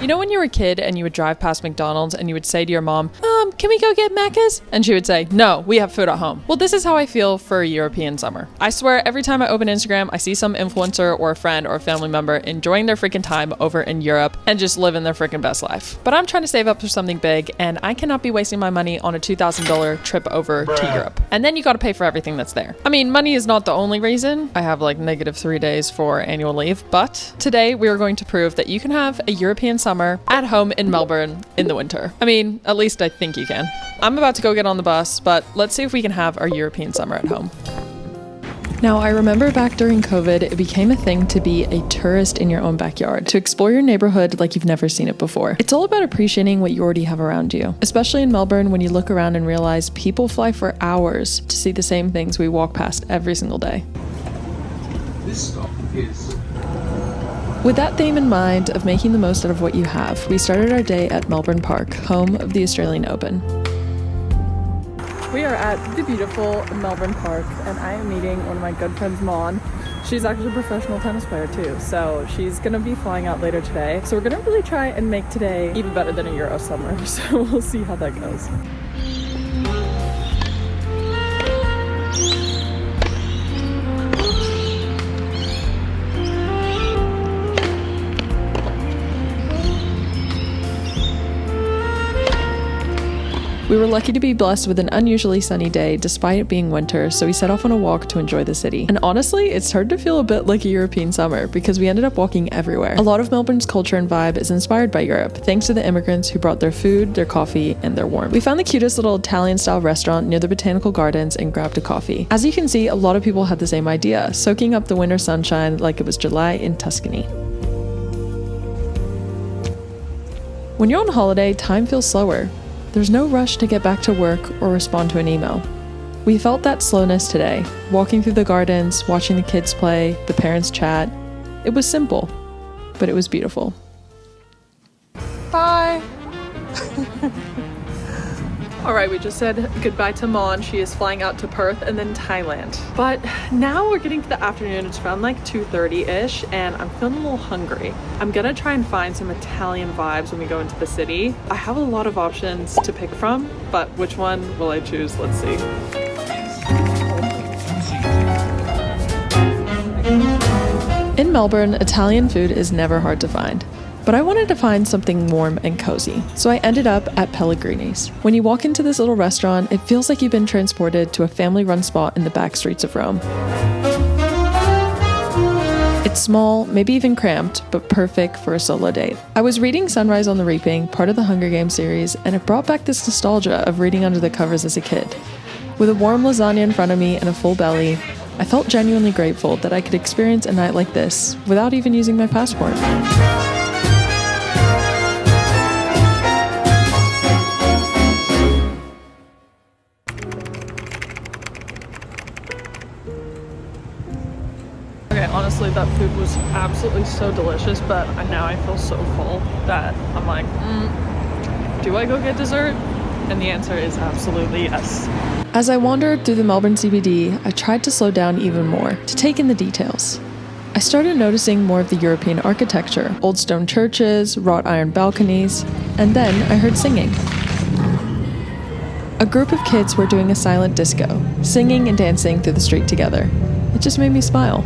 You know when you were a kid and you would drive past McDonald's and you would say to your mom, can we go get Macca's? And she would say, no, we have food at home. Well, this is how I feel for a European summer. I swear every time I open Instagram, I see some influencer or a friend or a family member enjoying their freaking time over in Europe and just living their freaking best life. But I'm trying to save up for something big and I cannot be wasting my money on a $2,000 trip over to Europe. And then you got to pay for everything that's there. I mean, money is not the only reason. I have like -3 days for annual leave, but today we are going to prove that you can have a European summer at home in Melbourne in the winter. I mean, at least I think you can. I'm about to go get on the bus, but let's see if we can have our European summer at home. Now, I remember back during COVID, it became a thing to be a tourist in your own backyard, to explore your neighborhood like you've never seen it before. It's all about appreciating what you already have around you, especially in Melbourne when you look around and realize people fly for hours to see the same things we walk past every single day. This stop is... With that theme in mind of making the most out of what you have, we started our day at Melbourne Park, home of the Australian Open. We are at the beautiful Melbourne Park and I am meeting one of my good friends, Mon. She's actually a professional tennis player too, so she's gonna be flying out later today. So we're gonna really try and make today even better than a Euro summer, so we'll see how that goes. We were lucky to be blessed with an unusually sunny day despite it being winter, so we set off on a walk to enjoy the city. And honestly, it started to feel a bit like a European summer because we ended up walking everywhere. A lot of Melbourne's culture and vibe is inspired by Europe, thanks to the immigrants who brought their food, their coffee, and their warmth. We found the cutest little Italian-style restaurant near the Botanical Gardens and grabbed a coffee. As you can see, a lot of people had the same idea, soaking up the winter sunshine like it was July in Tuscany. When you're on holiday, time feels slower. There's no rush to get back to work or respond to an email. We felt that slowness today, walking through the gardens, watching the kids play, the parents chat. It was simple, but it was beautiful. Bye! Alright, we just said goodbye to Mon. She is flying out to Perth and then Thailand. But now we're getting to the afternoon. It's around like 2:30-ish and I'm feeling a little hungry. I'm gonna try and find some Italian vibes when we go into the city. I have a lot of options to pick from, but which one will I choose? Let's see. In Melbourne, Italian food is never hard to find. But I wanted to find something warm and cozy, so I ended up at Pellegrini's. When you walk into this little restaurant, it feels like you've been transported to a family-run spot in the back streets of Rome. It's small, maybe even cramped, but perfect for a solo date. I was reading Sunrise on the Reaping, part of the Hunger Games series, and it brought back this nostalgia of reading under the covers as a kid. With a warm lasagna in front of me and a full belly, I felt genuinely grateful that I could experience a night like this without even using my passport. Honestly, that food was absolutely so delicious, but now I feel so full that I'm like, do I go get dessert? And the answer is absolutely yes. As I wandered through the Melbourne CBD, I tried to slow down even more, to take in the details. I started noticing more of the European architecture, old stone churches, wrought iron balconies, and then I heard singing. A group of kids were doing a silent disco, singing and dancing through the street together. It just made me smile.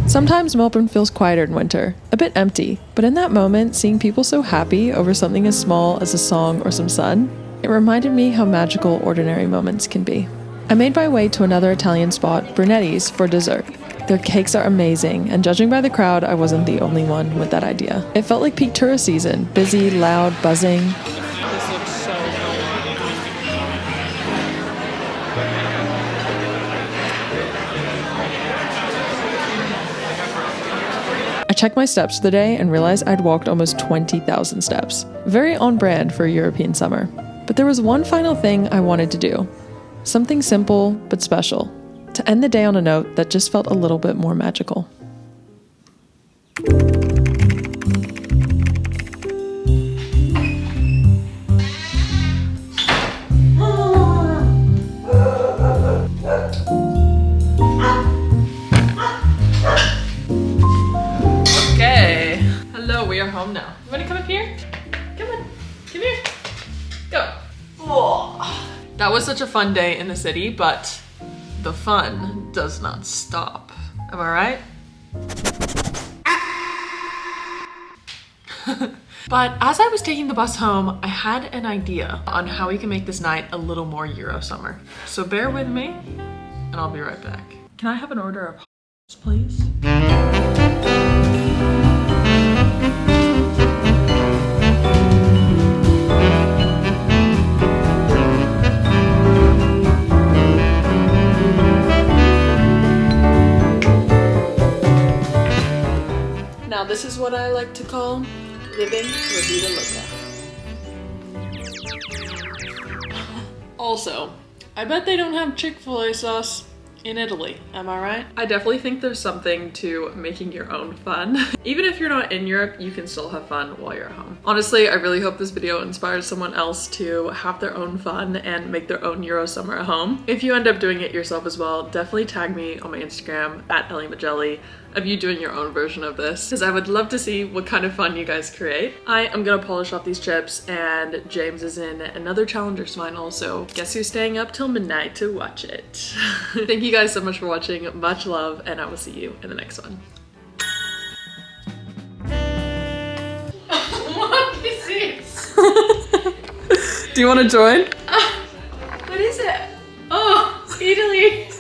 Sometimes Melbourne feels quieter in winter, a bit empty, but in that moment, seeing people so happy over something as small as a song or some sun, it reminded me how magical ordinary moments can be. I made my way to another Italian spot, Brunetti's, for dessert. Their cakes are amazing, and judging by the crowd, I wasn't the only one with that idea. It felt like peak tourist season, busy, loud, buzzing. This looks so good. I checked my steps for the day and realized I'd walked almost 20,000 steps. Very on brand for a European summer. But there was one final thing I wanted to do. Something simple but special. To end the day on a note that just felt a little bit more magical. Okay. Hello, we are home now. You want to come come up here. Come on, come here. Go. Oh. That was such a fun day in the city, but the fun does not stop. Am I right? But as I was taking the bus home, I had an idea on how we can make this night a little more Euro summer. So bear with me, and I'll be right back. Can I have an order of please? Now this is what I like to call living La Vida Loca. Also, I bet they don't have Chick-fil-A sauce in Italy, am I right? I definitely think there's something to making your own fun. Even if you're not in Europe, you can still have fun while you're at home. Honestly, I really hope this video inspires someone else to have their own fun and make their own Euro summer at home. If you end up doing it yourself as well, definitely tag me on my Instagram at @EllieMagelli of you doing your own version of this, because I would love to see what kind of fun you guys create. I am gonna polish off these chips, and James is in another Challenger's final, so guess who's staying up till midnight to watch it. Thank you guys so much for watching, much love, and I will see you in the next one. What is this? Do you want to join? What is it? Oh, Italy.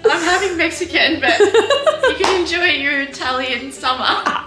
I'm having Mexican, but you can enjoy your Italian summer.